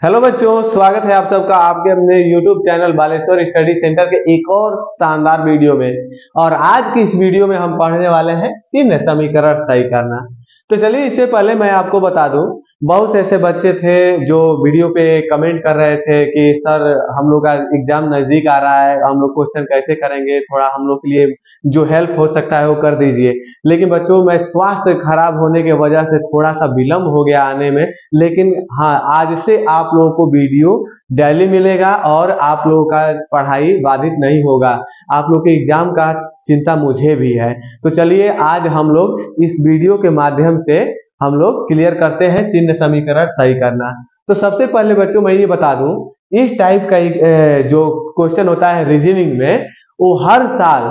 Hello बच्चों, स्वागत है आप सबका आपके अपने YouTube channel Baleshwar study centre के एक और शानदार वीडियो में। और आज की इस वीडियो में हम पढ़ने वाले हैं चिन्ह समीकरण सही करना। तो चलिए, इससे पहले मैं आपको बता दूं, बहुत से ऐसे बच्चे थे जो वीडियो पे कमेंट कर रहे थे कि सर हम लोग का एग्जाम नजदीक आ रहा है, हम लोग क्वेश्चन कैसे करेंगे, थोड़ा हम लोग के लिए जो हेल्प हो सकता है वो कर दीजिए। लेकिन बच्चों, मैं स्वास्थ्य खराब होने की वजह से थोड़ा सा विलम्ब हो गया आने में, लेकिन हाँ, आज से आप लोगों को वीडियो डेली मिलेगा और आप लोगों का पढ़ाई बाधित नहीं होगा। आप लोग के एग्जाम का चिंता मुझे भी है। तो चलिए, आज हम लोग इस वीडियो के माध्यम से हम लोग क्लियर करते हैं चिन्ह समीकरण सही करना। तो सबसे पहले बच्चों मैं ये बता दूं, इस टाइप का जो क्वेश्चन होता है रीजनिंग में, वो हर साल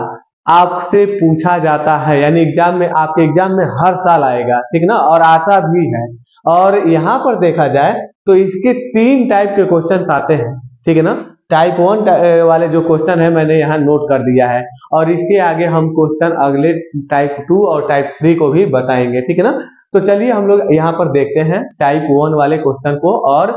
आपसे पूछा जाता है, यानी एग्जाम में, आपके एग्जाम में हर साल आएगा, ठीक ना, और आता भी है। और यहाँ पर देखा जाए तो इसके 3 टाइप के क्वेश्चंस आते हैं, ठीक है ना। टाइप 1 वाले जो क्वेश्चन है मैंने यहाँ नोट कर दिया है, और इसके आगे हम क्वेश्चन अगले टाइप 2 और टाइप 3 को भी बताएंगे, ठीक है ना। तो चलिए हम लोग यहाँ पर देखते हैं टाइप 1 वाले क्वेश्चन को और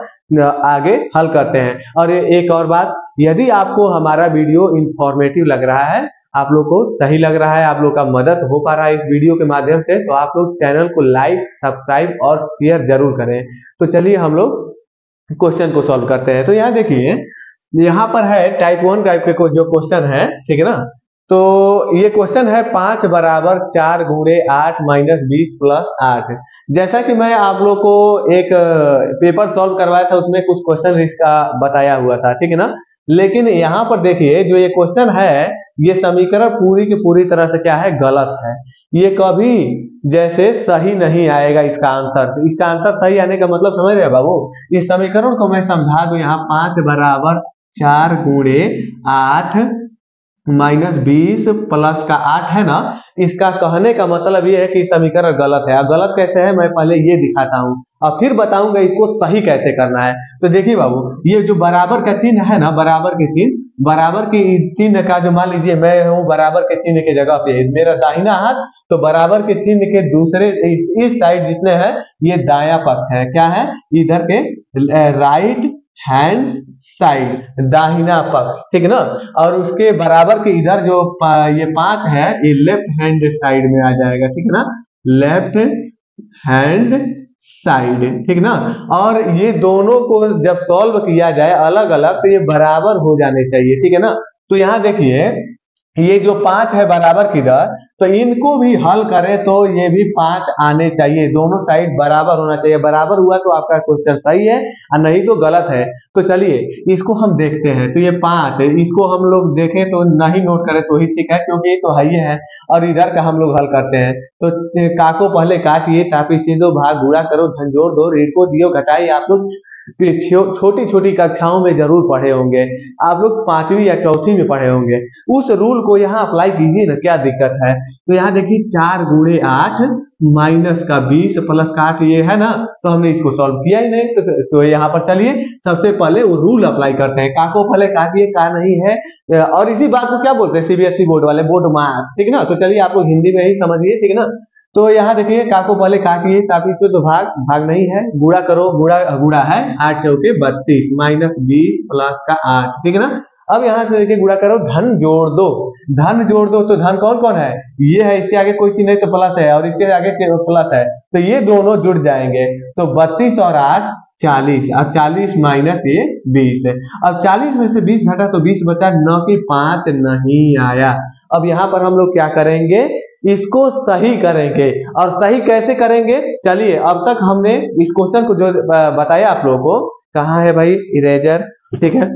आगे हल करते हैं। और एक और बात, यदि आपको हमारा वीडियो इंफॉर्मेटिव लग रहा है, आप लोग को सही लग रहा है, आप लोग का मदद हो पा रहा है इस वीडियो के माध्यम से, तो आप लोग चैनल को लाइक, सब्सक्राइब और शेयर जरूर करें। तो चलिए हम लोग क्वेश्चन को सॉल्व करते हैं। तो यहाँ देखिए, यहाँ पर है टाइप 1 टाइप के जो क्वेश्चन है, ठीक है ना। तो ये क्वेश्चन है 5 बराबर 4 गुणे 8 माइनस 20 प्लस 8। जैसा कि मैं आप लोग को एक पेपर सॉल्व करवाया था, उसमें कुछ क्वेश्चन इसका बताया हुआ था, ठीक है ना। लेकिन यहाँ पर देखिए, जो ये क्वेश्चन है, ये समीकरण पूरी की पूरी तरह से क्या है, गलत है। ये कभी जैसे सही नहीं आएगा इसका आंसर। तो इसका आंसर सही आने का मतलब समझ रहे बाबू। इस समीकरण को मैं समझा दूं, यहाँ 5 बराबर 4 गुणे 8 माइनस 20 प्लस का 8 है ना, इसका कहने का मतलब ये है कि समीकरण गलत है। गलत कैसे है, मैं पहले ये दिखाता हूँ और फिर बताऊंगा इसको सही कैसे करना है। तो देखिए बाबू, ये जो बराबर का चिन्ह है ना, बराबर के चिन्ह, बराबर के चिन्ह का जो, मान लीजिए मैं हूँ बराबर के चिन्ह की जगह पे, मेरा दाहिना हाथ, तो बराबर के चिन्ह के दूसरे इस साइड जितने हैं ये दाया पक्ष है। क्या है, इधर के राइट हैंड साइड, दाहिना पक्ष, ठीक है ना। और उसके बराबर के इधर जो ये 5 है, ये लेफ्ट हैंड साइड में आ जाएगा, ठीक है ना, लेफ्ट हैंड साइड, ठीक ना। और ये दोनों को जब सॉल्व किया जाए अलग अलग, तो ये बराबर हो जाने चाहिए, ठीक है ना। तो यहाँ देखिए, ये जो 5 है बराबर किधर, तो इनको भी हल करें तो ये भी 5 आने चाहिए, दोनों साइड बराबर होना चाहिए। बराबर हुआ तो आपका क्वेश्चन सही है, और नहीं तो गलत है। तो चलिए इसको हम देखते हैं। तो ये 5 है, इसको हम लोग देखें तो नहीं नोट करें तो ही ठीक है, क्योंकि ये तो है ही है। और इधर का हम लोग हल करते हैं। तो का को पहले काटिए, तापी दो, भाग गुणा करो, धन जोड़ दो, ऋण को दियो घटाई। आप लोग छोटी छोटी कक्षाओं में जरूर पढ़े होंगे, आप लोग 5वीं या 4थी में पढ़े होंगे। उस रूल को यहाँ अप्लाई कीजिए ना, क्या दिक्कत है। तो यहाँ देखिए 4 गुणे 8 माइनस का 20 प्लस का 8, ये है ना, तो हमने इसको सॉल्व किया ही नहीं। तो यहाँ पर चलिए सबसे पहले वो रूल अप्लाई करते हैं। का को पहले काटिए, का नहीं है। और इसी बात को क्या बोलते हैं सीबीएसई बोर्ड वाले, बोर्ड मास, ठीक है ना। तो चलिए आप लोग हिंदी में ही समझिए, ठीक है ना। तो यहाँ देखिए, का को पहले काटिए, ताकि से तो भाग नहीं है, गुणा करो, गुणा है 8 चौके 32 माइनस 20 प्लस का 8, ठीक है ना। अब यहाँ से देखिए गुणा करो, धन जोड़ दो, धन जोड़ दो। तो धन कौन कौन है, ये है, इसके आगे कोई चिन्ह नहीं तो प्लस है, और इसके आगे प्लस है, तो ये दोनों जुड़ जाएंगे। तो 32 और 8 40, और 40 माइनस ये 20 है। अब 40 में से 20 घटा तो 20 बचा, 9 की 5 नहीं आया। अब यहाँ पर हम लोग क्या करेंगे, इसको सही करेंगे। और सही कैसे करेंगे, चलिए अब तक हमने इस क्वेश्चन को जो बताया आप लोगों को, कहाँ है भाई इरेजर, ठीक है।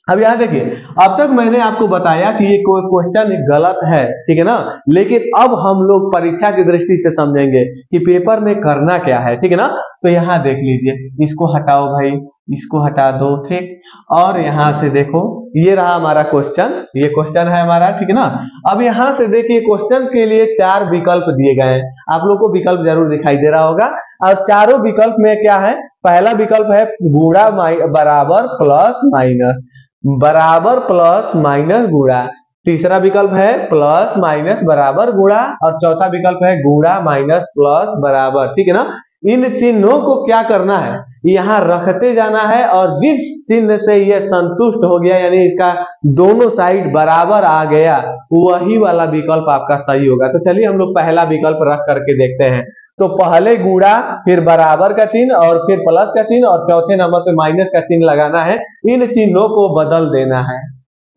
अब यहाँ देखिए, अब तक मैंने आपको बताया कि ये कोई क्वेश्चन गलत है, ठीक है ना। लेकिन अब हम लोग परीक्षा की दृष्टि से समझेंगे कि पेपर में करना क्या है, ठीक है ना। तो यहाँ देख लीजिए, इसको हटाओ भाई, इसको हटा दो, ठीक। और यहाँ से देखो, ये रहा हमारा क्वेश्चन, ये क्वेश्चन है हमारा, ठीक है ना। अब यहाँ से देखिए, क्वेश्चन के लिए 4 विकल्प दिए गए हैं, आप लोग को विकल्प जरूर दिखाई दे रहा होगा। और चारों विकल्प में क्या है, पहला विकल्प है गुणा बराबर प्लस माइनस, बराबर प्लस माइनस गुणा। तीसरा विकल्प है प्लस माइनस बराबर गुणा, और चौथा विकल्प है गुणा माइनस प्लस बराबर, ठीक है ना। इन चिन्हों को क्या करना है, यहाँ रखते जाना है, और जिस चिन्ह से ये संतुष्ट हो गया यानी इसका दोनों साइड बराबर आ गया, वही वाला विकल्प आपका सही होगा। तो चलिए हम लोग पहला विकल्प रख करके देखते हैं। तो पहले गुणा, फिर बराबर का चिन्ह, और फिर प्लस का चिन्ह, और चौथे नंबर पे माइनस का चिन्ह लगाना है। इन चिन्हों को बदल देना है,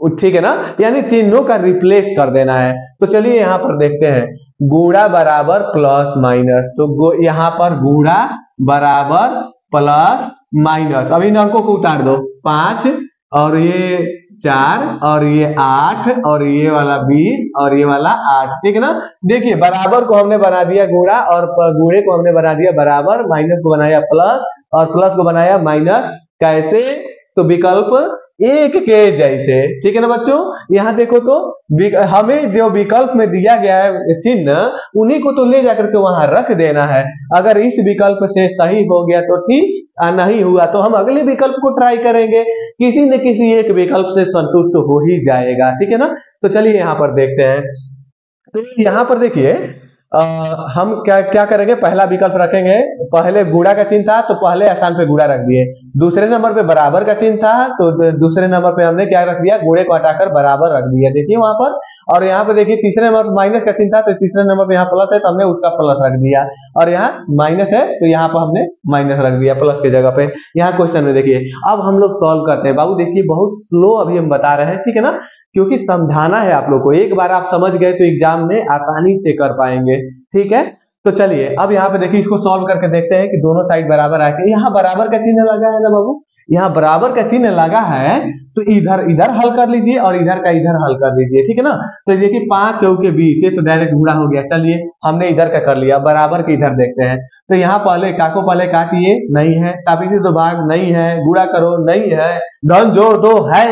ठीक है ना, यानी चिन्हों का रिप्लेस कर देना है। तो चलिए यहाँ पर देखते हैं, गुणा बराबर प्लस माइनस, तो यहाँ पर गुणा बराबर प्लस माइनस, अब इन अंकों को उतार दो, 5 और ये 4 और ये 8 और ये वाला 20 और ये वाला 8, ठीक है ना। देखिए बराबर को हमने बना दिया गुणा, और गुणे को हमने बना दिया बराबर, माइनस को बनाया प्लस, और प्लस को बनाया माइनस। कैसे, तो विकल्प एक के जैसे, ठीक है ना बच्चों। यहाँ देखो तो हमें जो विकल्प में दिया गया है चिन्ह, उन्हीं को तो ले जाकर के वहां रख देना है। अगर इस विकल्प से सही हो गया तो ठीक, नहीं हुआ तो हम अगले विकल्प को ट्राई करेंगे, किसी न किसी एक विकल्प से संतुष्ट हो ही जाएगा, ठीक है ना। तो चलिए यहाँ पर देखते हैं। तो यहाँ पर देखिए हम क्या करेंगे, पहला विकल्प रखेंगे, पहले गुणा का चिन्ह था तो पहले स्थान पे गुणा रख दिए, दूसरे नंबर पे बराबर का चिन्ह था तो दूसरे नंबर पे हमने क्या रख दिया, गुणे को हटाकर बराबर रख दिया, देखिए वहां पर। और यहाँ पे देखिए तीसरे नंबर पर माइनस का चिन्ह था तो तीसरे नंबर पे यहाँ प्लस है तो हमने उसका प्लस रख दिया, और यहाँ माइनस है तो यहाँ पर हमने माइनस रख दिया प्लस की जगह पे। यहाँ क्वेश्चन में देखिए, अब हम लोग सॉल्व करते हैं। बाबू देखिए बहुत स्लो अभी हम बता रहे हैं, ठीक है ना, क्योंकि समझाना है आप लोग को। एक बार आप समझ गए तो एग्जाम में आसानी से कर पाएंगे, ठीक है। तो चलिए अब यहाँ पे देखिए, इसको सॉल्व करके देखते हैं कि दोनों साइड बराबर आके, यहाँ बराबर का चिन्ह लगा है ना बाबू, यहाँ बराबर का चिन्ह लगा है तो इधर इधर हल कर लीजिए और इधर का इधर हल कर लीजिए, ठीक है ना। तो देखिए 5 चौके 20, ये तो डायरेक्ट गुणा हो गया। चलिए हमने इधर का कर लिया, बराबर के इधर देखते हैं। तो यहाँ पहले काको पहले काटिए, नहीं है, काफी से तो भाग नहीं है, गुणा करो नहीं है, धन जोड़ दो है,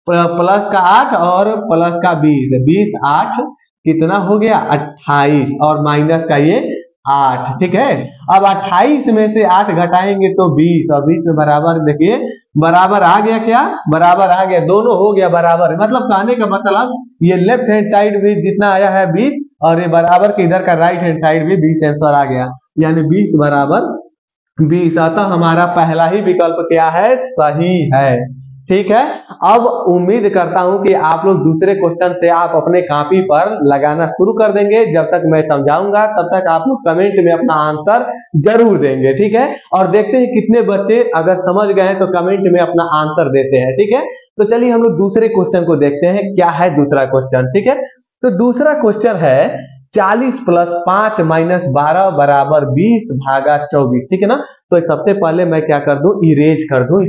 प्लस का 8 और प्लस का 20, 20 8 कितना हो गया 28, और माइनस का ये 8, ठीक है। अब 28 में से 8 घटाएंगे तो 20, और 20 में बराबर, देखिए बराबर आ गया, क्या बराबर आ गया, दोनों हो गया बराबर। मतलब कहने का मतलब ये लेफ्ट हैंड साइड भी जितना आया है 20, और ये बराबर के इधर का राइट हैंड साइड भी 20 आंसर आ गया, यानी 20 बराबर 20। अतः हमारा पहला ही विकल्प क्या है, सही है, ठीक है। अब उम्मीद करता हूं कि आप लोग दूसरे क्वेश्चन से आप अपने कॉपी पर लगाना शुरू कर देंगे। जब तक मैं समझाऊंगा तब तक आप लोग कमेंट में अपना आंसर जरूर देंगे, ठीक है। और देखते हैं कितने बच्चे अगर समझ गए हैं तो कमेंट में अपना आंसर देते हैं, ठीक है। तो चलिए हम लोग दूसरे क्वेश्चन को देखते हैं, क्या है दूसरा क्वेश्चन, ठीक है। तो दूसरा क्वेश्चन है 40 प्लस 5 माइनस 12 बराबर 20 भागा 24, ठीक है ना। तो सबसे पहले मैं क्या कर दूं, इरेज कर दूं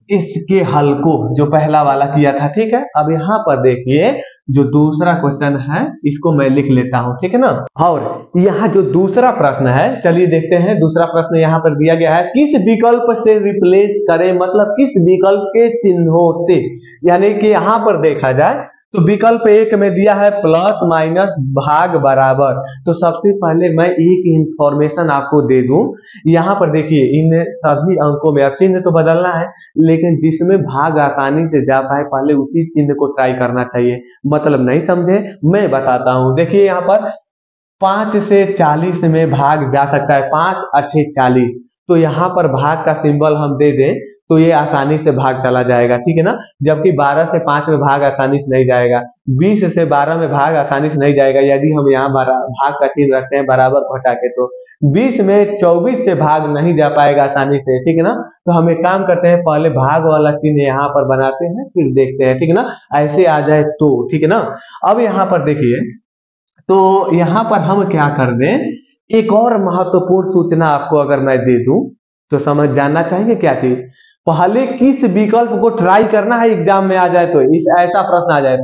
इसके हल को, जो पहला वाला किया था, ठीक है। अब यहाँ पर देखिए जो दूसरा क्वेश्चन है इसको मैं लिख लेता हूं, ठीक है ना। और यहाँ जो दूसरा प्रश्न है, चलिए देखते हैं। दूसरा प्रश्न यहाँ पर दिया गया है, किस विकल्प से रिप्लेस करें, मतलब किस विकल्प के चिन्हों से, यानी कि यहाँ पर देखा जाए तो विकल्प 1 में दिया है प्लस माइनस भाग बराबर। तो सबसे पहले मैं एक इंफॉर्मेशन आपको दे दूं, यहाँ पर देखिए इन सभी अंकों में अब चिन्ह तो बदलना है, लेकिन जिसमें भाग आसानी से जा पाए पहले उसी चिन्ह को ट्राई करना चाहिए। मतलब नहीं समझे, मैं बताता हूं। देखिए यहाँ पर 5 से 40 में भाग जा सकता है, 5 8 40, तो यहाँ पर भाग का सिंबल हम दे दें तो ये आसानी से भाग चला जाएगा, ठीक है ना। जबकि 12 से 5 में भाग आसानी से नहीं जाएगा, 20 से 12 में भाग आसानी से नहीं जाएगा यदि हम यहाँ भाग का चिन्ह रखते हैं बराबर को हटा के। तो 20 में 24 से भाग नहीं जा पाएगा आसानी से, ठीक है ना। तो हम एक काम करते हैं, पहले भाग वाला चिन्ह यहाँ पर बनाते हैं फिर देखते हैं, ठीक है ना। ऐसे आ जाए तो, ठीक है ना। अब यहाँ पर देखिए, तो यहाँ पर हम क्या कर दें, एक और महत्वपूर्ण सूचना आपको अगर मैं दे दूं तो समझ जानना चाहेंगे क्या चीज, पहले किस विकल्प को ट्राई करना है एग्जाम में आ जाए तो, इस ऐसा प्रश्न आ जाए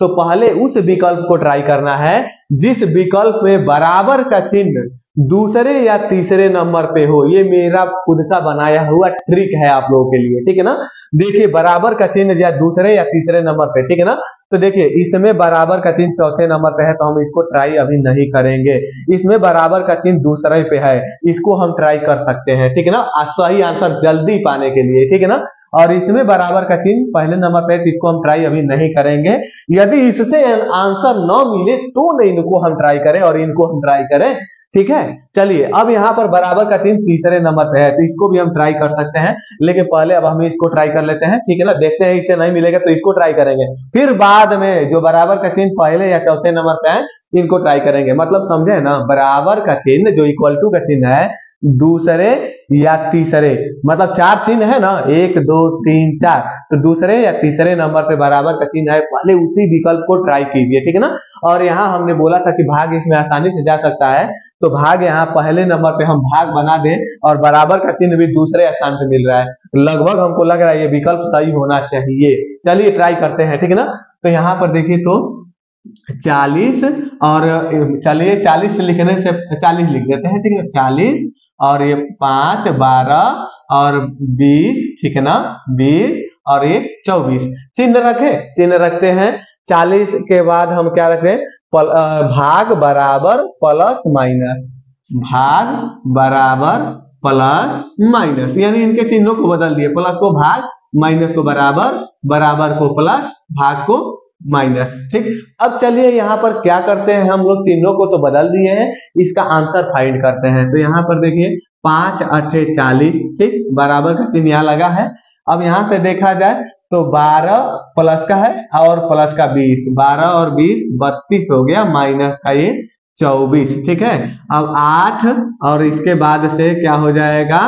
तो पहले उस विकल्प को ट्राई करना है जिस विकल्प में बराबर का चिन्ह दूसरे या तीसरे नंबर पे हो। ये मेरा खुद का बनाया हुआ ट्रिक है आप लोगों के लिए, ठीक है ना। देखिए बराबर का चिन्ह या दूसरे या तीसरे नंबर पे, ठीक है ना। तो देखिए इसमें बराबर का चिन्ह चौथे नंबर पे है तो हम इसको ट्राई अभी नहीं करेंगे। इसमें बराबर का चिन्ह दूसरे पे है, इसको हम ट्राई कर सकते हैं, ठीक है ना, सही आंसर जल्दी पाने के लिए, ठीक है ना। और इसमें बराबर का चिन्ह पहले नंबर पे है, तो इसको हम ट्राई अभी नहीं करेंगे। यदि इससे आंसर न मिले तो नहीं, इनको हम ट्राई करें और इनको हम ट्राई करें, ठीक है। चलिए अब यहाँ पर बराबर का चिन्ह तीसरे नंबर पे है, तो इसको भी हम ट्राई कर सकते हैं, लेकिन पहले अब हम इसको ट्राई कर लेते हैं, ठीक है ना। देखते हैं इससे नहीं मिलेगा तो इसको ट्राई करेंगे, फिर बाद में जो बराबर का चिन्ह पहले या चौथे नंबर पे है इनको ट्राई करेंगे। मतलब समझे ना, बराबर का चिन्ह जो इक्वल टू का चिन्ह है दूसरे या तीसरे, मतलब चार चिन्ह है ना, 1 2 3 4, तो दूसरे या तीसरे नंबर पे बराबर का चिन्ह है, पहले उसी विकल्प को ट्राई कीजिए, ठीक है ना। और यहाँ हमने बोला था कि भाग इसमें आसानी से जा सकता है, तो भाग यहाँ पहले नंबर पे हम भाग बना दें और बराबर का चिन्ह भी दूसरे स्थान पे मिल रहा है, लगभग हमको लग रहा है ये विकल्प सही होना चाहिए। चलिए ट्राई करते हैं, ठीक है ना। तो यहाँ पर देखिए तो 40 और चलिए 40 लिखने से 40 लिख देते हैं, ठीक है। 40 और ये 5 12 और 20, ठीक है ना, 20 और ये 24 चिन्ह रखे, चिन्ह रखते हैं। 40 के बाद हम क्या रखते हैं, भाग बराबर प्लस माइनस, भाग बराबर प्लस माइनस, यानी इनके चिन्हों को बदल दिए, प्लस को भाग, माइनस को बराबर, बराबर को प्लस, भाग को माइनस, ठीक। अब चलिए यहाँ पर क्या करते हैं, हम लोग चिन्हों को तो बदल दिए हैं, इसका आंसर फाइंड करते हैं। तो यहाँ पर देखिए 5 8 40, ठीक, बराबर का चिन्ह यहाँ लगा है। अब यहाँ से देखा जाए तो 12 प्लस का है और प्लस का 20, 12 और 20 32 हो गया, माइनस का ये 24, ठीक है। अब 8 और इसके बाद से क्या हो जाएगा,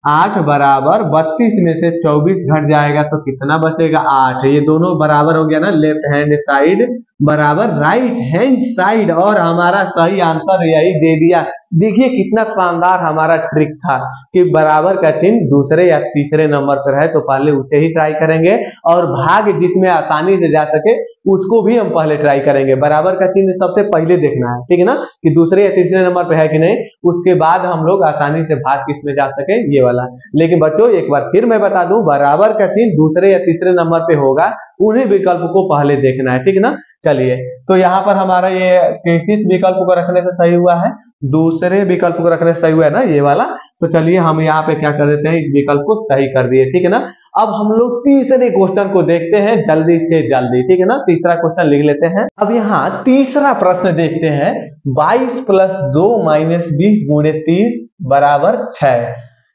8 बराबर 32 में से 24 घट जाएगा तो कितना बचेगा, 8। ये दोनों बराबर हो गया ना, लेफ्ट हैंड साइड बराबर राइट हैंड साइड, और हमारा सही आंसर यही दे दिया। देखिए कितना शानदार हमारा ट्रिक था कि बराबर का चिन्ह दूसरे या तीसरे नंबर पर है तो पहले उसे ही ट्राई करेंगे, और भाग जिसमें आसानी से जा सके उसको भी हम पहले ट्राई करेंगे। बराबर का चिन्ह सबसे पहले देखना है, ठीक है ना, कि दूसरे या तीसरे नंबर पे है कि नहीं, उसके बाद हम लोग आसानी से भाग किसमें जा सके, ये वाला। लेकिन बच्चों एक बार फिर मैं बता दूं, बराबर का चिन्ह दूसरे या तीसरे नंबर पे होगा, उन्हीं विकल्प को पहले देखना है, ठीक है ना। चलिए तो यहाँ पर हमारा ये किस विकल्प को रखने से सही हुआ है, दूसरे विकल्प को रखने से सही हुआ है ना, ये वाला। तो चलिए हम यहाँ पे क्या कर देते हैं, इस विकल्प को सही कर दिए, ठीक है ना। अब हम लोग तीसरे क्वेश्चन को देखते हैं जल्दी से जल्दी, ठीक है ना। तीसरा क्वेश्चन लिख लेते हैं। अब यहाँ तीसरा प्रश्न देखते हैं, 22 + 2 - 20 × 30 बराबर 6।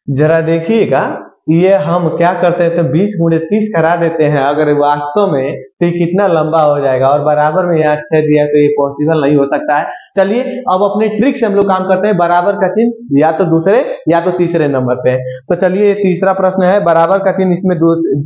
जरा देखिएगा, ये हम क्या करते हैं तो 20 × 30 करा देते हैं, अगर वास्तव में तो ये कितना लंबा हो जाएगा, और बराबर में यहाँ 6 दिया तो ये पॉसिबल नहीं हो सकता है। चलिए अब अपने ट्रिक से हम लोग काम करते हैं, बराबर का चिन्ह या तो दूसरे या तो तीसरे नंबर पे है। तो चलिए तीसरा प्रश्न है, बराबर का चिन्ह इसमें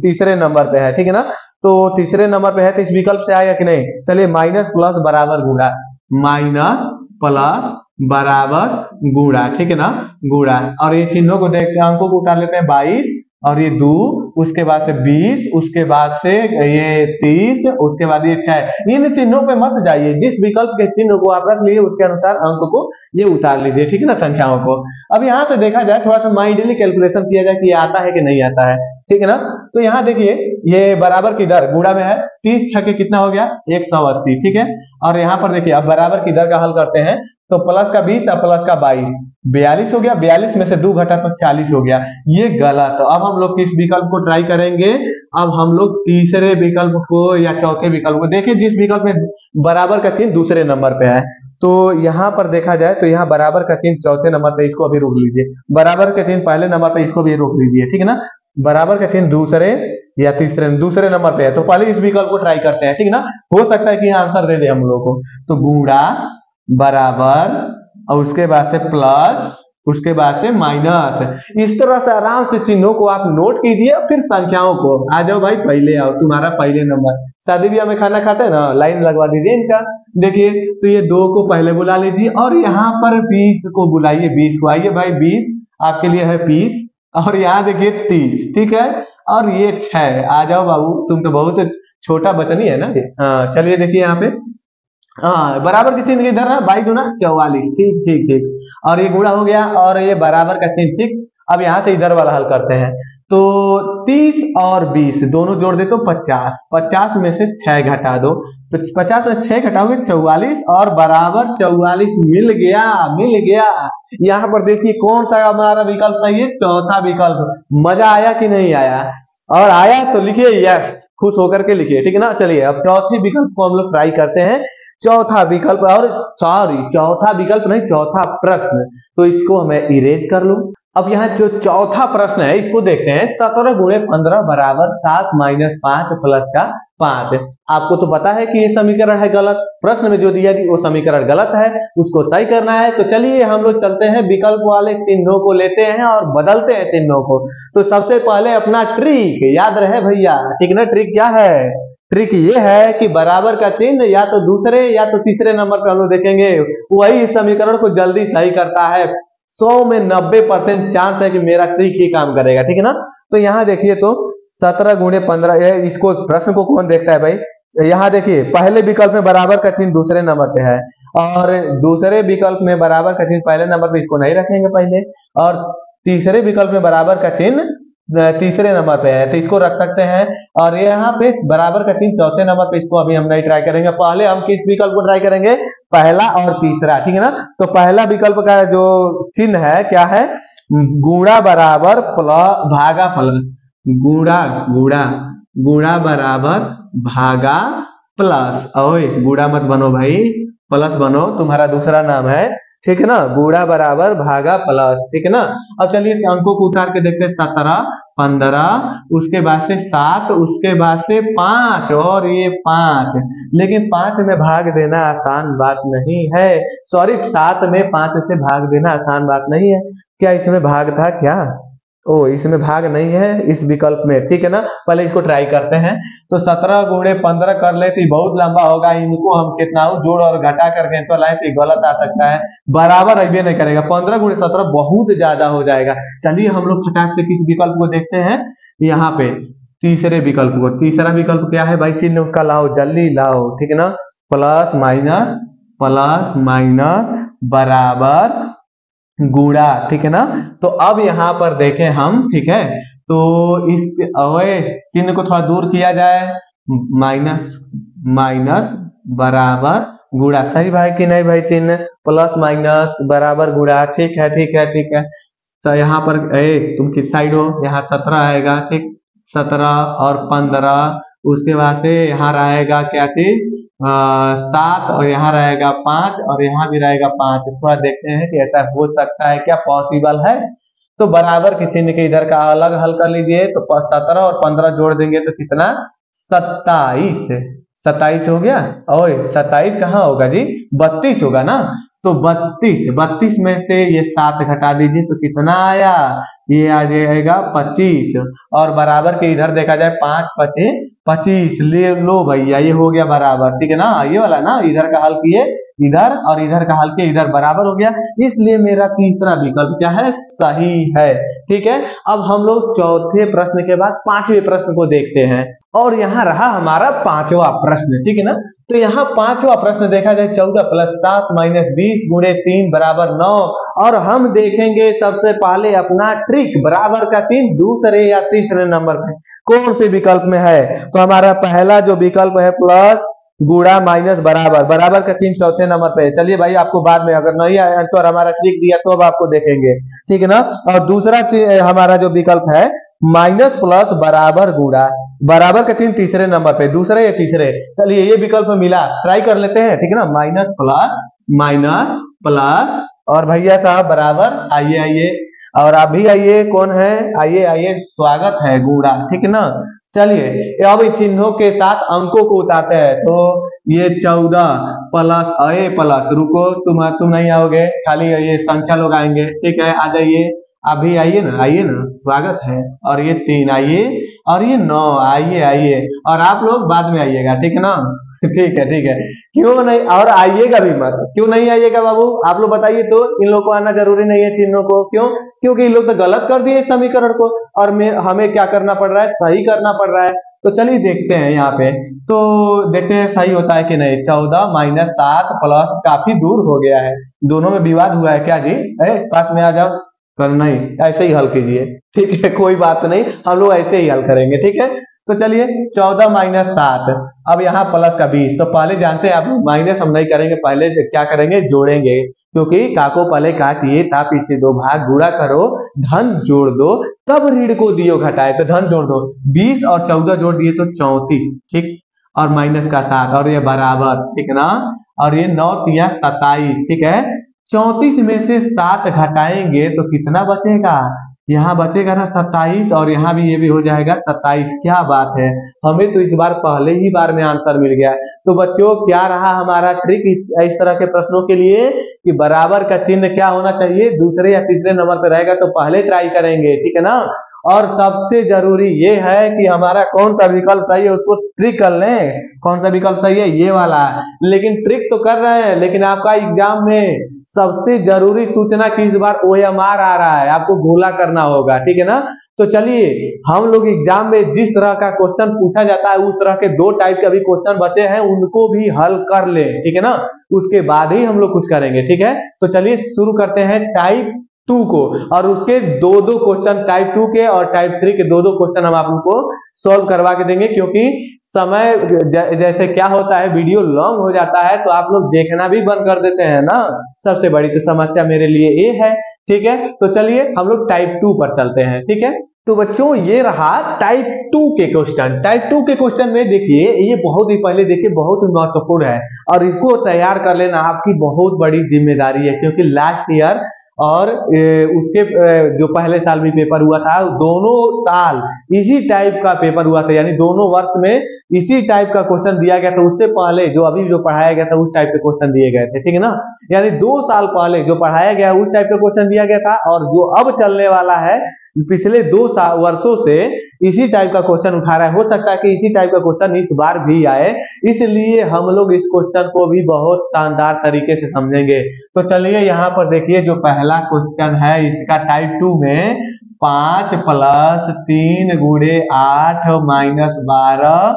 तीसरे नंबर पे है, ठीक है ना। तो तीसरे नंबर पे है तो इस विकल्प से आएगा कि नहीं, चलिए माइनस प्लस बराबर गुणा, माइनस प्लस बराबर गुणा, ठीक है ना, गुणा। और ये चिन्हों को देखते हैं, अंकों को उतार लेते हैं, 22 और ये 2, उसके बाद से 20, उसके बाद से ये 30, उसके बाद ये 6। इन चिन्हों पे मत जाइए, जिस विकल्प के चिन्ह को आप रख लिए उसके अनुसार अंक को ये उतार लीजिए, ठीक है ना, संख्याओं को। अब यहाँ से देखा जाए, थोड़ा सा माइंडली कैलकुलेशन किया जाए कि ये आता है कि नहीं आता है, ठीक है ना। तो यहाँ देखिए ये बराबर की दर गुणा में है, 30 छके कितना हो गया, 180, ठीक है। और यहाँ पर देखिए अब बराबर की दर का हल करते हैं, तो प्लस का 20 और प्लस का 22, 42 हो गया, 42 में से 2 घटा तो 40 हो गया, ये गलत। तो अब हम लोग किस विकल्प को ट्राई करेंगे, अब हम लोग तीसरे विकल्प को या चौथे विकल्प को। देखिए जिस विकल्प में बराबर का चिन्ह दूसरे नंबर पे है, तो यहाँ पर देखा जाए तो यहाँ बराबर का चिन्ह चौथे नंबर पे, इसको अभी रोक लीजिए, बराबर का चिन्ह पहले नंबर पे, इसको भी रोक लीजिए, ठीक है ना। बराबर का चिन्ह दूसरे या दूसरे नंबर पे है, तो पहले इस विकल्प को ट्राई करते हैं, ठीक है ना। हो सकता है कि आंसर दे दे हम लोग को। तो गुणा बराबर और उसके बाद से प्लस, उसके बाद से माइनस, इस तरह से आराम से चिन्हों को आप नोट कीजिए, फिर संख्याओं को आ जाओ भाई, पहले आओ, तुम्हारा पहले नंबर। शादी ब्याह में खाना खाते हैं ना, लाइन लगवा दीजिए इनका। देखिए तो ये 2 को पहले बुला लीजिए और यहाँ पर 20 को बुलाइए, 20 को, आइए भाई 20 आपके लिए है 20, और यहाँ देखिए 30, ठीक है। और ये 6, आ जाओ बाबू, तुम तो बहुत छोटा बचन ही है ना। हाँ चलिए देखिए यहाँ पे, हाँ बराबर के चिन्ह इधर है, 22 दूना 44, ठीक ठीक ठीक, और ये गुणा हो गया और ये बराबर का चिन्ह, ठीक। अब यहाँ से इधर वाला हल करते हैं, तो 30 और 20 दोनों जोड़ दे तो 50, 50 में से 6 घटा दो तो 50 में 6 घटाओगे 44 और बराबर 44 मिल गया। यहाँ पर देखिए कौन सा हमारा विकल्प सही है, चौथा विकल्प। मजा आया कि नहीं आया? और आया तो लिखिए यस, खुश होकर के लिखिए, ठीक है ना। चलिए अब चौथे विकल्प को हम लोग ट्राई करते हैं। चौथा विकल्प, और सॉरी चौथा विकल्प नहीं, चौथा प्रश्न, तो इसको मैं इरेज कर लूं। अब यहाँ जो चौथा प्रश्न है इसको देखते हैं। 17 गुणे 15 बराबर 7 माइनस 5 प्लस का 5। आपको तो पता है कि ये समीकरण है गलत, प्रश्न में जो दिया थी वो समीकरण गलत है, उसको सही करना है। तो चलिए हम लोग चलते हैं, विकल्प वाले चिन्हों को लेते हैं और बदलते हैं चिन्हों को। तो सबसे पहले अपना ट्रिक याद रहे भैया, ठीक ना। ट्रिक क्या है? ट्रिक ये है कि बराबर का चिन्ह या तो दूसरे या तो तीसरे नंबर पे हम लोग देखेंगे, वही इस समीकरण को जल्दी सही करता है। 100 में 90% चांस है कि मेरा ट्रिक ही काम करेगा, ठीक है ना। तो यहाँ देखिए तो 17 गुणे 15, इसको प्रश्न को कौन देखता है भाई? यहाँ देखिए पहले विकल्प में बराबर का चिन्ह दूसरे नंबर पे है और दूसरे विकल्प में बराबर का चिन्ह पहले नंबर पे, इसको नहीं रखेंगे पहले। और तीसरे विकल्प में बराबर का चिन्ह तीसरे नंबर पे है तो इसको रख सकते हैं। और यहाँ पे बराबर का चिन्ह चौथे नंबर पे, इसको अभी हम नहीं ट्राई करेंगे। पहले हम किस विकल्प को ट्राई करेंगे? पहला और तीसरा, ठीक है ना। तो पहला विकल्प का जो चिन्ह है क्या है? गुणा बराबर प्लस भागा प्लस, गुणा बराबर भागा प्लस। ओए गुणा मत बनो भाई, प्लस बनो, तुम्हारा दूसरा नाम है, ठीक है ना। गुणा बराबर भागा प्लस, ठीक है ना। अब चलिए अंकों को उतार के देखते हैं। 17, 15, उसके बाद से 7, उसके बाद से 5 और ये 5। लेकिन 5 में भाग देना आसान बात नहीं है, सॉरी 7 में 5 से भाग देना आसान बात नहीं है। क्या इसमें भाग था क्या? ओ इसमें भाग नहीं है इस विकल्प में, ठीक है ना। पहले इसको ट्राई करते हैं। तो 17 गुणे 15 कर ले तो बहुत लंबा होगा, इनको हम कितना जोड़ और घटा करके आंसर लाए तो गलत आ सकता है, बराबर अभी नहीं करेगा। 15 गुणे 17 बहुत ज्यादा हो जाएगा। चलिए हम लोग फटाक से किस विकल्प को देखते हैं, यहाँ पे तीसरे विकल्प को। तीसरा विकल्प क्या है भाई? चिन्ह उसका लाओ, जल्दी लाओ, ठीक है ना। प्लस माइनस बराबर गुणा, ठीक है ना। तो अब यहाँ पर देखें हम, ठीक है, तो इस चिन्ह को थोड़ा दूर किया जाए, माइनस बराबर गुणा। सही भाई कि नहीं भाई? चिन्ह प्लस माइनस बराबर गुणा, ठीक है। तो यहाँ पर तुम किस साइड हो? यहाँ 17 आएगा, ठीक। 17 और 15, उसके बाद से यहाँ रहेगा क्या चीज? 7 और यहाँ रहेगा 5 और यहाँ भी रहेगा 5। थोड़ा देखते हैं कि ऐसा हो सकता है क्या, पॉसिबल है। तो बराबर के चिन्ह के इधर का अलग हल कर लीजिए। तो 17 और 15 जोड़ देंगे तो कितना? 27 हो गया। ओए 27 कहाँ होगा जी? 32 होगा ना। तो 32 में से ये 7 घटा दीजिए तो कितना आया? ये आ जाएगा 25। और बराबर के इधर देखा जाए 5 5 25, ले लो भैया, ये हो गया बराबर, ठीक है ना। ये वाला ना, इधर का हल किए इधर और इधर का हल किए इधर, बराबर हो गया। इसलिए मेरा तीसरा विकल्प क्या है? सही है, ठीक है। अब हम लोग चौथे प्रश्न के बाद पांचवें प्रश्न को देखते हैं और यहाँ रहा हमारा पांचवा प्रश्न, ठीक है ना। तो यहाँ पांचवा प्रश्न देखा जाए 14 प्लस 7 माइनस 20 गुणे 3 बराबर 9। और हम देखेंगे सबसे पहले अपना ट्रिक, बराबर का चिन्ह दूसरे या तीसरे नंबर पे कौन से विकल्प में है। तो हमारा पहला जो विकल्प है प्लस गुणा माइनस बराबर का चिन्ह चौथे नंबर पे है। चलिए भाई आपको बाद में अगर नहीं आंसर हमारा ट्रिक दिया तो अब आपको देखेंगे, ठीक है ना। और दूसरा हमारा जो विकल्प है माइनस प्लस बराबर गुणा, बराबर का चिन्ह तीसरे नंबर पे, दूसरे या तीसरे। चलिए ये विकल्प मिला, ट्राई कर लेते हैं, ठीक है ना। माइनस प्लस और भैया साहब बराबर, आइए और आप भी आइए, कौन है? आइए, स्वागत है, गुणा, ठीक है ना। चलिए अब चिन्हों के साथ अंकों को उतारते हैं। तो ये 14 प्लस रुको, तुम नहीं आओगे, खाली ये संख्या लोग आएंगे, ठीक है। आ जाइए, आप भी आइए ना, स्वागत है। और ये 3 आइए और ये 9 आइए और आप लोग बाद में आइएगा, ठीक है ना। ठीक है, क्यों नहीं? और आइएगा भी मत, क्यों नहीं आइएगा बाबू? आप लोग बताइए तो। इन लोगों को आना जरूरी नहीं है चिन्हों को, क्यों? क्योंकि इन लोग तो गलत कर दिए समीकरण को और हमें क्या करना पड़ रहा है? सही करना पड़ रहा है। तो चलिए देखते हैं यहाँ पे, तो देखते हैं सही होता है कि नहीं। 14 माइनस 7 प्लस, काफी दूर हो गया है, दोनों में विवाद हुआ है क्या जी? पास में आ जाओ, पर नहीं, ऐसे ही हल कीजिए, ठीक है, कोई बात नहीं, हम लोग ऐसे ही हल करेंगे, ठीक है। तो चलिए 14 माइनस 7, अब यहाँ प्लस का 20, तो पहले जानते हैं आप माइनस हम नहीं करेंगे, पहले क्या करेंगे, जोड़ेंगे, क्योंकि काको पहले काटिए ता पीछे दो भाग, गुणा करो, धन जोड़ दो, तब ऋण को दियो घटाए, तो धन जोड़ दो, 20 और 14 जोड़ दिए तो 34, ठीक, और माइनस का 7, और ये बराबर, ठीक है ना, और ये 9 तिया 27, ठीक है। 34 में से 7 घटाएंगे तो कितना बचेगा, यहाँ बचेगा ना 27, और यहाँ भी ये भी हो जाएगा 27, क्या बात है, हमें तो इस बार पहले ही बार में आंसर मिल गया। तो बच्चों क्या रहा हमारा ट्रिक इस तरह के प्रश्नों के लिए कि बराबर का चिन्ह क्या होना चाहिए, दूसरे या तीसरे नंबर पे रहेगा तो पहले ट्राई करेंगे, ठीक है ना। और सबसे जरूरी ये है कि हमारा कौन सा विकल्प सही है उसको ट्रिक कर लें, कौन सा विकल्प सही है, ये वाला, लेकिन ट्रिक तो कर रहे हैं, लेकिन आपका एग्जाम में सबसे जरूरी सूचना की इस बार OMR आ रहा है, आपको गोला करना होगा, ठीक है ना। तो चलिए हम लोग एग्जाम में जिस तरह का क्वेश्चन पूछा जाता है उस तरह के 2 टाइप के अभी क्वेश्चन बचे हैं, उनको भी हल कर ले, ठीक है ना, उसके बाद ही हम लोग कुछ करेंगे, ठीक है। तो चलिए शुरू करते हैं टाइप 2 को, और उसके दो क्वेश्चन टाइप 2 के और टाइप 3 के दो क्वेश्चन हम आप लोग को सॉल्व करवा के देंगे, क्योंकि समय जैसे क्या होता है वीडियो लॉन्ग हो जाता है तो आप लोग देखना भी बंद कर देते हैं ना, सबसे बड़ी तो समस्या मेरे लिए ये है, ठीक है। तो चलिए हम लोग टाइप 2 पर चलते हैं, ठीक है। तो बच्चों ये रहा टाइप 2 के क्वेश्चन। टाइप 2 के क्वेश्चन में देखिए ये बहुत ही पहले देखिए बहुत ही महत्वपूर्ण है, और इसको तैयार कर लेना आपकी बहुत बड़ी जिम्मेदारी है, क्योंकि लास्ट ईयर और उसके जो पहले साल भी पेपर हुआ था, दोनों साल इसी टाइप का पेपर हुआ था, यानी दोनों वर्ष में इसी टाइप का क्वेश्चन दिया गया था। उससे पहले जो अभी जो पढ़ाया गया था उस टाइप के क्वेश्चन दिए गए थे, ठीक है ना, यानी 2 साल पहले जो पढ़ाया गया उस टाइप का क्वेश्चन दिया गया था, और जो अब चलने वाला है पिछले 2 वर्षों से इसी टाइप का क्वेश्चन उठा रहा है। हो सकता है कि इसी टाइप का क्वेश्चन इस बार भी आए, इसलिए हम लोग इस क्वेश्चन को भी बहुत शानदार तरीके से समझेंगे। तो चलिए यहाँ पर देखिए जो पहला क्वेश्चन है इसका टाइप 2 में 5 + 3 × 8 - 12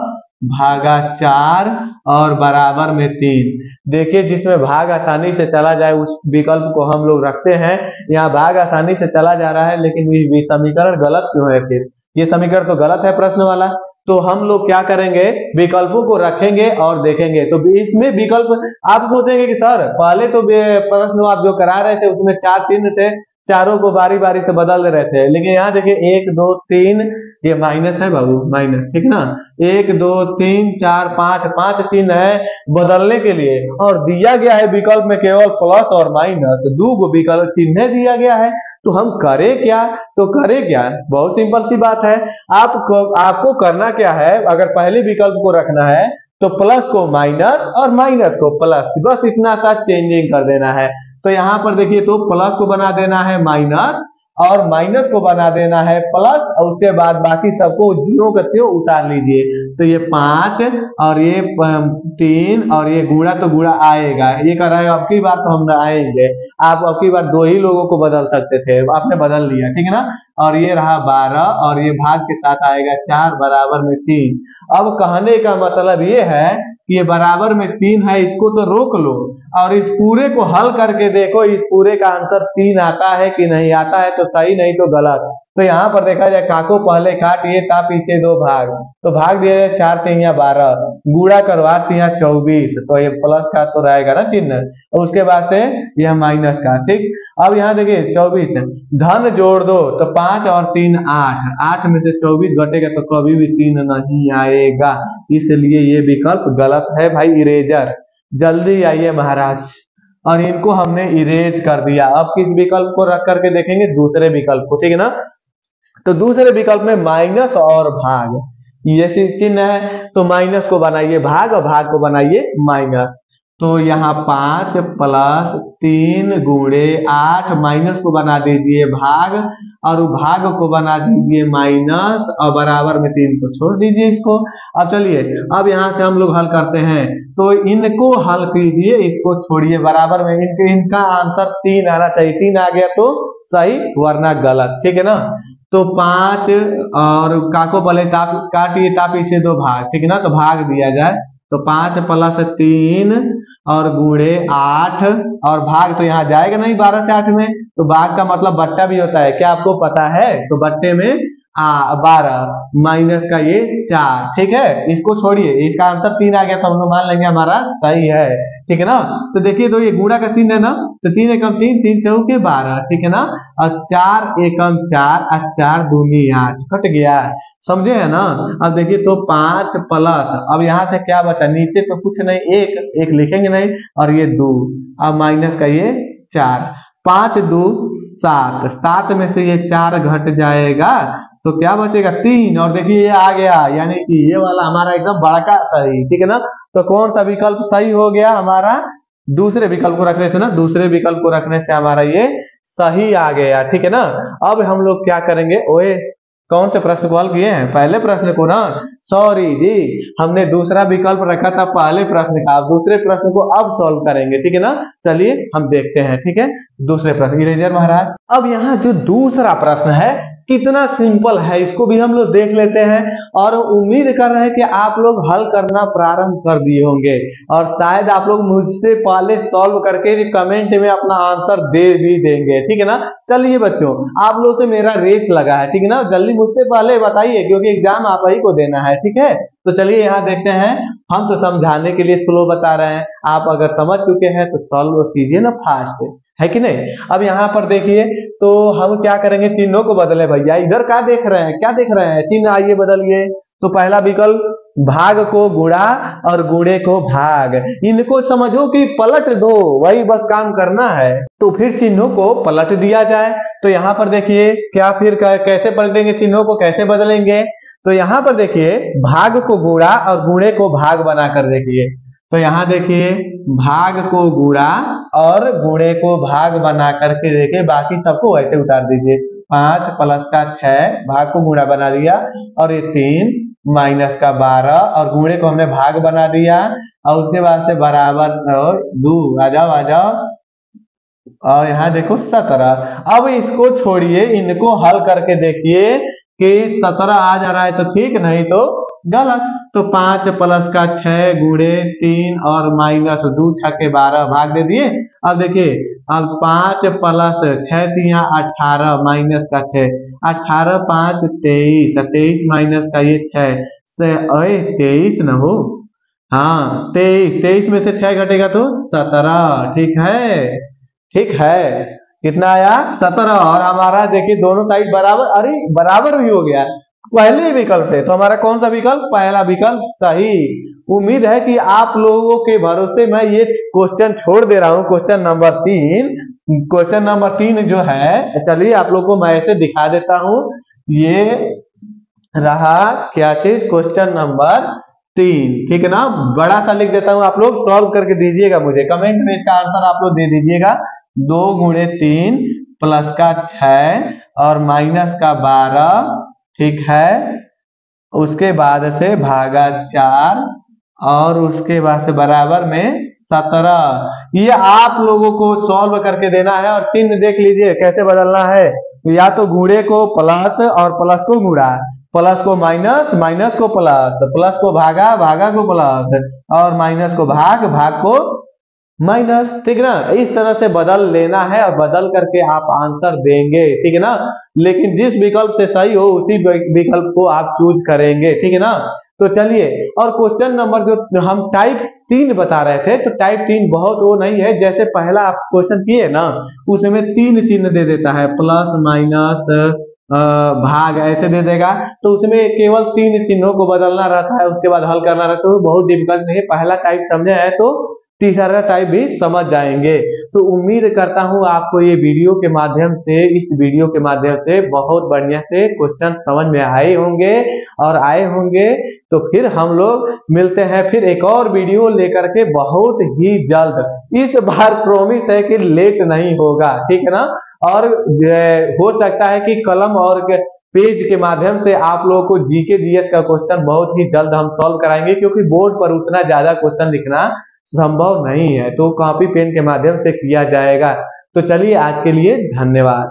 भागा 4 और बराबर में 3। देखिए जिसमें भाग आसानी से चला जाए उस विकल्प को हम लोग रखते हैं। यहाँ भाग आसानी से चला जा रहा है, लेकिन ये समीकरण गलत क्यों है, फिर ये समीकरण तो गलत है प्रश्न वाला। तो हम लोग क्या करेंगे, विकल्पों को रखेंगे और देखेंगे। तो इसमें विकल्प आप सोचेंगे कि सर पहले तो प्रश्न आप जो करा रहे थे उसमें 4 चिन्ह थे, चारों को बारी बारी से बदल रहे थे, लेकिन यहाँ देखिए 1 2 3 ये माइनस है बाबू, माइनस, ठीक ना, 1 2 3 4 5 चिन्ह है बदलने के लिए, और दिया गया है विकल्प में केवल प्लस और माइनस, 2 विकल्प चिन्ह दिया गया है। तो हम करें क्या, तो करें क्या, बहुत सिंपल सी बात है। आपको करना क्या है, अगर पहले विकल्प को रखना है तो प्लस को माइनस और माइनस को प्लस, बस इतना सा चेंजिंग कर देना है। तो यहाँ पर देखिए तो प्लस को बना देना है माइनस और माइनस को बना देना है प्लस, और उसके बाद बाकी सबको जीरो करते हो उतार लीजिए। तो ये 5 और ये 3 और ये गुणा तो गुणा आएगा, ये कर रहा है अब की बार तो हम आएंगे, आप अब की बार 2 ही लोगों को बदल सकते थे, आपने बदल लिया, ठीक है ना। और ये रहा 12 और ये भाग के साथ आएगा 4 बराबर में 3। अब कहने का मतलब ये है कि ये बराबर में 3 है, इसको तो रोक लो और इस पूरे को हल करके देखो, इस पूरे का आंसर 3 आता है कि नहीं, आता है तो सही, नहीं तो गलत। तो यहाँ पर देखा जाए काको पहले काटिए ता पीछे 2 भाग, तो भाग दिया जाए 4 3 या 12, गुणा करवा 3 24, तो ये प्लस का तो रहेगा ना चिन्ह, और उसके बाद से यह माइनस का, ठीक। अब यहाँ देखिए 24 धन जोड़ दो तो 5 और 3 8, 8 में से 24 घटेगा तो कभी भी 3 नहीं आएगा, इसलिए ये विकल्प गलत है भाई। इरेजर जल्दी आइए महाराज, और इनको हमने इरेज कर दिया। अब किस विकल्प को रख करके देखेंगे, दूसरे विकल्प को, ठीक है ना। तो दूसरे विकल्प में माइनस और भाग ये चिन्ह है, तो माइनस को बनाइए भाग और भाग को बनाइए माइनस। तो यहाँ 5 + 3 × 8 माइनस को बना दीजिए भाग और भाग को बना दीजिए माइनस और बराबर में 3 को छोड़ दीजिए इसको। अब चलिए अब यहाँ से हम लोग हल करते हैं, तो इनको हल कीजिए, इसको छोड़िए, बराबर में इनका आंसर 3 आना चाहिए, 3 आ गया तो सही वरना गलत, ठीक है ना। तो 5 और काको पहले काटिए ता पीछे 2 भाग, ठीक है ना, तो भाग दिया जाए, तो 5 + 3 और गुणे 8 और भाग तो यहाँ जाएगा नहीं 12 से 8 में, तो भाग का मतलब बट्टा भी होता है, क्या आपको पता है? तो बट्टे में 12 माइनस का ये 4, ठीक है। इसको छोड़िए, इसका आंसर 3 आ गया तो हम लोग मान लेंगे हमारा सही है, ठीक है ना। तो देखिए, तो ये गुणा का चिन्ह है ना, तो 3 एकम 3, 3 चौके 12, ठीक है ना। और 4 एकम 4 और 4 दूनी 8, कट गया, समझे है ना। अब देखिए, तो 5 प्लस, अब यहाँ से क्या बचा, नीचे तो कुछ नहीं, एक लिखेंगे नहीं, और ये 2, अब माइनस का ये 4, 5 2 7, 7 में से ये 4 घट जाएगा तो क्या बचेगा 3, और देखिए ये आ गया, यानी कि ये वाला हमारा एकदम बड़का सही, ठीक है ना। तो कौन सा विकल्प सही हो गया हमारा? दूसरे विकल्प को रखने से ना, दूसरे विकल्प को रखने से हमारा ये सही आ गया, ठीक है ना। अब हम लोग क्या करेंगे, ओए कौन से प्रश्न को हल किए हैं? पहले प्रश्न को ना, सॉरी जी, हमने दूसरा विकल्प रखा था पहले प्रश्न का, अब दूसरे प्रश्न को अब सॉल्व करेंगे, ठीक है ना। चलिए हम देखते हैं, ठीक है, दूसरे प्रश्न। इरेजर महाराज, अब यहाँ जो दूसरा प्रश्न है कितना सिंपल है, इसको भी हम लोग देख लेते हैं, और उम्मीद कर रहे हैं कि आप लोग हल करना प्रारंभ कर दिए होंगे, और शायद आप लोग मुझसे पहले सॉल्व करके कमेंट में अपना आंसर दे भी देंगे, ठीक है ना। चलिए बच्चों, आप लोग से मेरा रेस लगा है, ठीक है ना, जल्दी मुझसे पहले बताइए, क्योंकि एग्जाम आप ही को देना है, ठीक है। तो चलिए यहाँ देखते हैं, हम तो समझाने के लिए स्लो बता रहे हैं, आप अगर समझ चुके हैं तो सॉल्व कीजिए ना फास्ट, है कि नहीं। अब यहाँ पर देखिए, तो हम क्या करेंगे, चिन्हों को बदले भैया। इधर क्या देख रहे हैं, क्या देख रहे हैं, चिन्ह आइए बदलिए। तो पहला विकल्प, भाग को गुणा और गुणे को भाग, इनको समझो कि पलट दो, वही बस काम करना है। तो फिर चिन्हों को पलट दिया जाए, तो यहाँ पर देखिए क्या, फिर कैसे पलटेंगे, चिन्हों को कैसे बदलेंगे। तो यहाँ पर देखिए, भाग को गुणा और गुणे को भाग बनाकर देखिए, तो यहाँ देखिए भाग को गुणा और गुणे को भाग बना करके देखिए, बाकी सबको वैसे उतार दीजिए। 5 प्लस का 6, भाग को गुणा बना दिया, और ये 3 माइनस का 12, और गुणे को हमने भाग बना दिया, और उसके बाद से बराबर 2, आ जाओ, और यहाँ देखो 17। अब इसको छोड़िए, इनको हल करके देखिए कि 17 आ जा रहा है तो ठीक, नहीं तो गलत। तो 5 प्लस का 6 गुणे 3 और माइनस 2 6 12, भाग दे दिए। अब देखिए, अब 5 प्लस 6 3 18 माइनस का 6, 18 5 23, 23 माइनस का ये 6 से 23 न हो, हाँ 23 में से 6 घटेगा तो 17, ठीक है, ठीक है। कितना आया? 17, और हमारा देखिए दोनों साइड बराबर, अरे बराबर भी हो गया पहले विकल्प से, तो हमारा कौन सा विकल्प? पहला विकल्प सही। उम्मीद है कि आप लोगों के भरोसे मैं ये क्वेश्चन छोड़ दे रहा हूँ, क्वेश्चन नंबर 3। क्वेश्चन नंबर 3 जो है, चलिए आप लोगों को मैं ऐसे दिखा देता हूँ, ये रहा क्या चीज, क्वेश्चन नंबर 3, ठीक है ना। बड़ा सा लिख देता हूँ, आप लोग सॉल्व करके दीजिएगा मुझे, कमेंट में इसका आंसर आप लोग दे दीजिएगा। 2 गुणे 3 प्लस का 6 और माइनस का 12, ठीक है, उसके बाद से भागा 4, और उसके बाद से बराबर में 17। ये आप लोगों को सॉल्व करके देना है, और चिन्ह देख लीजिए कैसे बदलना है, या तो गुणे को प्लस और प्लस को गुणा, प्लस को माइनस, माइनस को प्लस, प्लस को भागा, भागा को प्लस, और माइनस को भाग, भाग को माइनस, ठीक है ना। इस तरह से बदल लेना है, और बदल करके आप आंसर देंगे, ठीक है ना। लेकिन जिस विकल्प से सही हो उसी विकल्प को आप चूज करेंगे, ठीक है ना। तो चलिए, और क्वेश्चन नंबर जो हम टाइप 3 बता रहे थे, तो टाइप 3 बहुत वो नहीं है, जैसे पहला आप क्वेश्चन किए ना, उसमें 3 चिन्ह दे देता है, प्लस माइनस भाग ऐसे दे देगा, तो उसमें केवल 3 चिन्हों को बदलना रहता है, उसके बाद हल करना रहता है, तो बहुत डिफिकल्ट नहीं है। पहला टाइप समझे है तो तीसरा टाइप भी समझ जाएंगे। तो उम्मीद करता हूं आपको ये वीडियो के माध्यम से, इस वीडियो के माध्यम से बहुत बढ़िया से क्वेश्चन समझ में आए होंगे और आए होंगे। तो फिर हम लोग मिलते हैं फिर एक और वीडियो लेकर के बहुत ही जल्द। इस बार प्रॉमिस है कि लेट नहीं होगा, ठीक है ना। और हो सकता है कि कलम और पेज के माध्यम से आप लोगों को जीके जीएस का क्वेश्चन बहुत ही जल्द हम सॉल्व कराएंगे, क्योंकि बोर्ड पर उतना ज्यादा क्वेश्चन लिखना संभव नहीं है, तो कॉपी पेन के माध्यम से किया जाएगा। तो चलिए आज के लिए धन्यवाद।